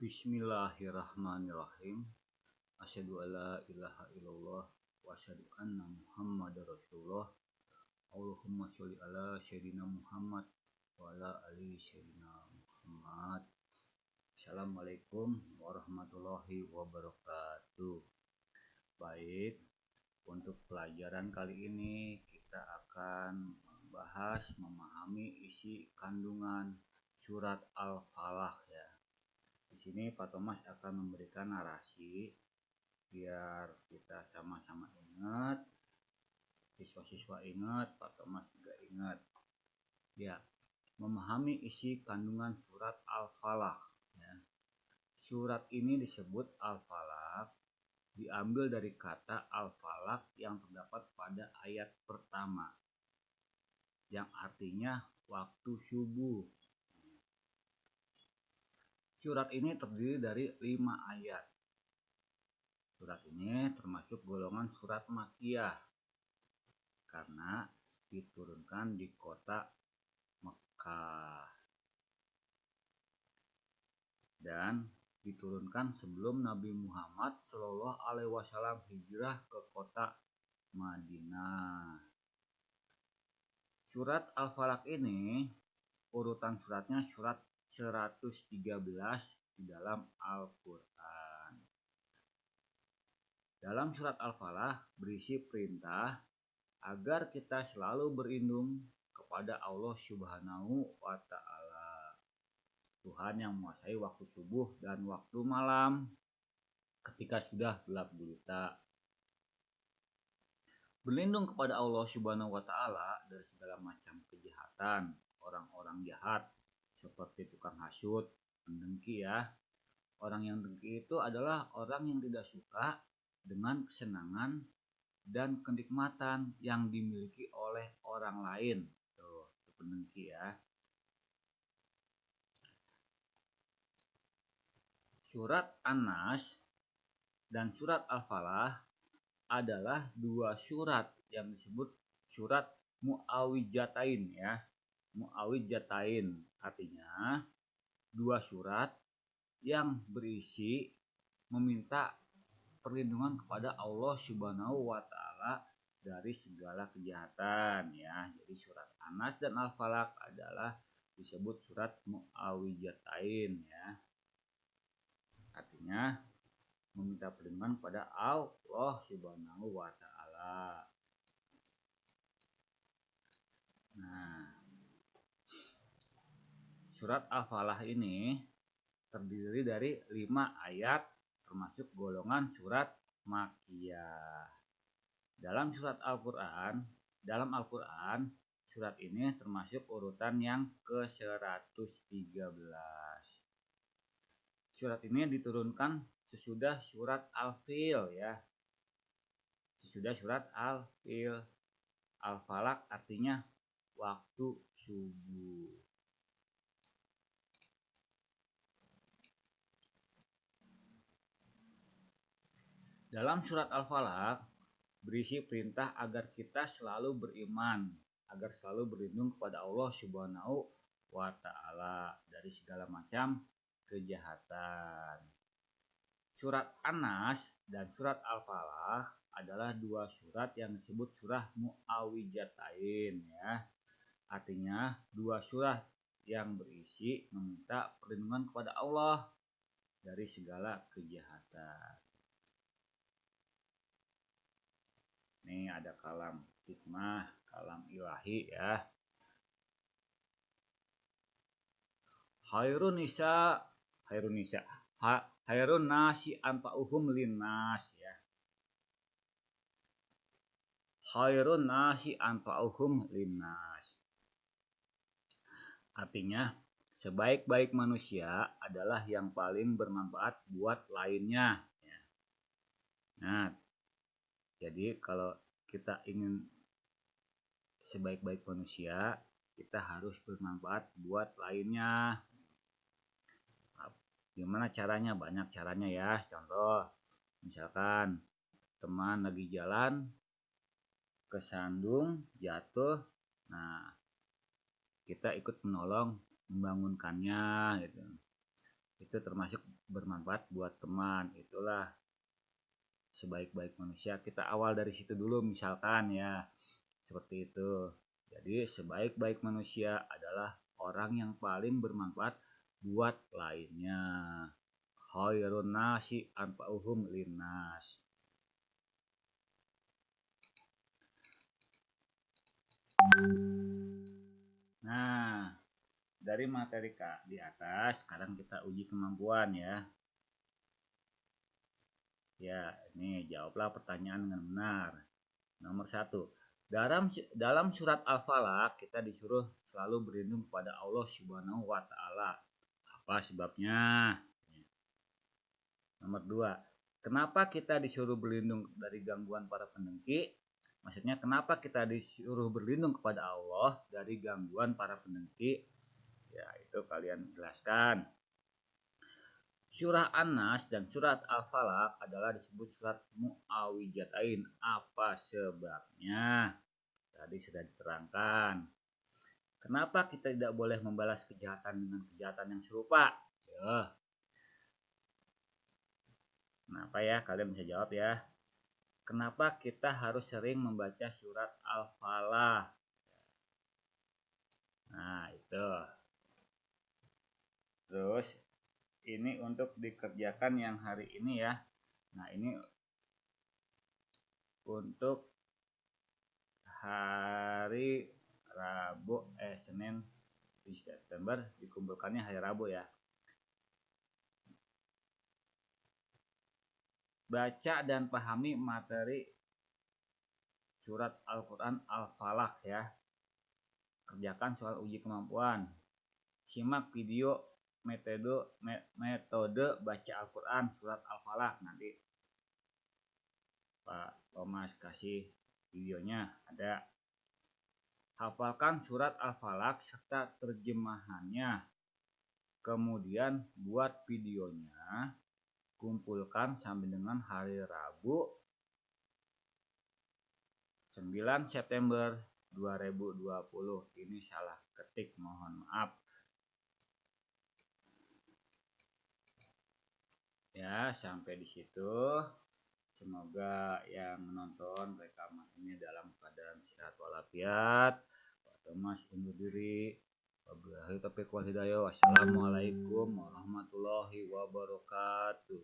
Bismillahirrahmanirrahim. Asyhadu alla ilaha illallah wa asyhadu anna Muhammadar Rasulullah. Allahumma sholli ala sayyidina Muhammad wa ala ali sayyidina Muhammad. Assalamualaikum warahmatullahi wabarakatuh. Baik, untuk pelajaran kali ini kita akan membahas memahami isi kandungan surat Al-Falaq ya. Di sini Pak Thomas akan memberikan narasi biar kita sama-sama ingat, siswa-siswa ingat, Pak Thomas juga ingat. Ya, memahami isi kandungan surat Al-Falaq ya. Surat ini disebut Al-Falaq diambil dari kata Al-Falaq yang terdapat pada ayat pertama yang artinya waktu subuh. Surat ini terdiri dari 5 ayat. Surat ini termasuk golongan surat Makkiyah karena diturunkan di kota Mekah dan diturunkan sebelum Nabi Muhammad SAW hijrah ke kota Madinah. Surat Al-Falaq ini urutan suratnya surat 113 di dalam Al-Quran. Dalam surat Al-Falaq berisi perintah agar kita selalu berlindung kepada Allah Subhanahu wa Ta'ala, Tuhan yang menguasai waktu subuh dan waktu malam ketika sudah gelap gulita. Berlindung kepada Allah Subhanahu wa Ta'ala dari segala macam kejahatan orang-orang jahat seperti tukang hasut, pendengki ya. Orang yang dengki itu adalah orang yang tidak suka dengan kesenangan dan kenikmatan yang dimiliki oleh orang lain. Tuh, itu pendengki ya. Surat An-Nas dan surat Al-Falaq adalah dua surat yang disebut surat Mu'awwidzatain ya. Mu'awwidzatain artinya dua surat yang berisi meminta perlindungan kepada Allah Subhanahu wa Ta'ala dari segala kejahatan ya. Jadi surat An-Nas dan Al-Falaq adalah disebut surat Mu'awwidzatain ya. Artinya meminta perlindungan kepada Allah Subhanahu wa Ta'ala. Nah, surat Al-Falaq ini terdiri dari 5 ayat termasuk golongan surat Makkiyah. Dalam Al-Quran, surat ini termasuk urutan yang ke-113. Surat ini diturunkan sesudah surat Al-Fil ya. Sesudah surat Al-Fil. Al-Falaq artinya waktu subuh. Dalam surat Al-Falaq berisi perintah agar kita selalu beriman, agar selalu berlindung kepada Allah Subhanahu wa Ta'ala dari segala macam kejahatan. Surat An-Nas dan surat Al-Falaq adalah dua surat yang disebut surah Mu'awwidzatain ya. Artinya dua surat yang berisi meminta perlindungan kepada Allah dari segala kejahatan. Nih ada kalam hikmah, kalam ilahi ya. Khairun nasi anfa'uhum linnas ya. Khairun nasi anfa'uhum linnas. Artinya sebaik-baik manusia adalah yang paling bermanfaat buat lainnya ya. Nah, jadi kalau kita ingin sebaik-baik manusia, kita harus bermanfaat buat lainnya. Gimana caranya? Banyak caranya ya. Contoh, misalkan teman lagi jalan kesandung, jatuh, nah kita ikut menolong, membangunkannya gitu. itu termasuk bermanfaat buat teman. Itulah sebaik-baik manusia. Kita awal dari situ dulu misalkan ya, seperti itu. Jadi sebaik-baik manusia adalah orang yang paling bermanfaat buat lainnya. Khairun nasi anfa'uhum linnas. Nah, dari materi Kak di atas, sekarang kita uji kemampuan ya. Ya, ini jawablah pertanyaan dengan benar. Nomor 1. Dalam surat Al-Falaq kita disuruh selalu berlindung kepada Allah Subhanahu wa taala. Apa sebabnya? Nomor 2. Kenapa kita disuruh berlindung dari gangguan para pendengki? Maksudnya kenapa kita disuruh berlindung kepada Allah dari gangguan para pendengki? Ya, itu kalian jelaskan. Surah An-Nas dan surat Al-Falaq adalah disebut surat Mu'awijatain. Apa sebabnya? Tadi sudah diterangkan. Kenapa kita tidak boleh membalas kejahatan dengan kejahatan yang serupa? Ya. Kenapa ya? Kalian bisa jawab ya. Kenapa kita harus sering membaca surat Al-Falaq? Nah, itu. Terus ini untuk dikerjakan yang hari ini ya. Nah, ini untuk hari Rabu Senin di September, dikumpulkannya hari Rabu ya. Baca dan pahami materi surat Al-Quran Al-Falaq ya. Kerjakan soal uji kemampuan. Simak video metode baca Al-Quran surat Al-Falaq. Nanti Pak Thomas kasih videonya ada. Hafalkan surat Al-Falaq serta terjemahannya. Kemudian buat videonya. Kumpulkan sampai dengan hari Rabu 9 September 2020. Ini salah ketik, mohon maaf. Ya, sampai di situ. Semoga yang menonton rekaman ini dalam keadaan sehat walafiat. Pak Thomas undur diri. Wabillahi taufiq wal hidayah. Wassalamualaikum warahmatullahi wabarakatuh.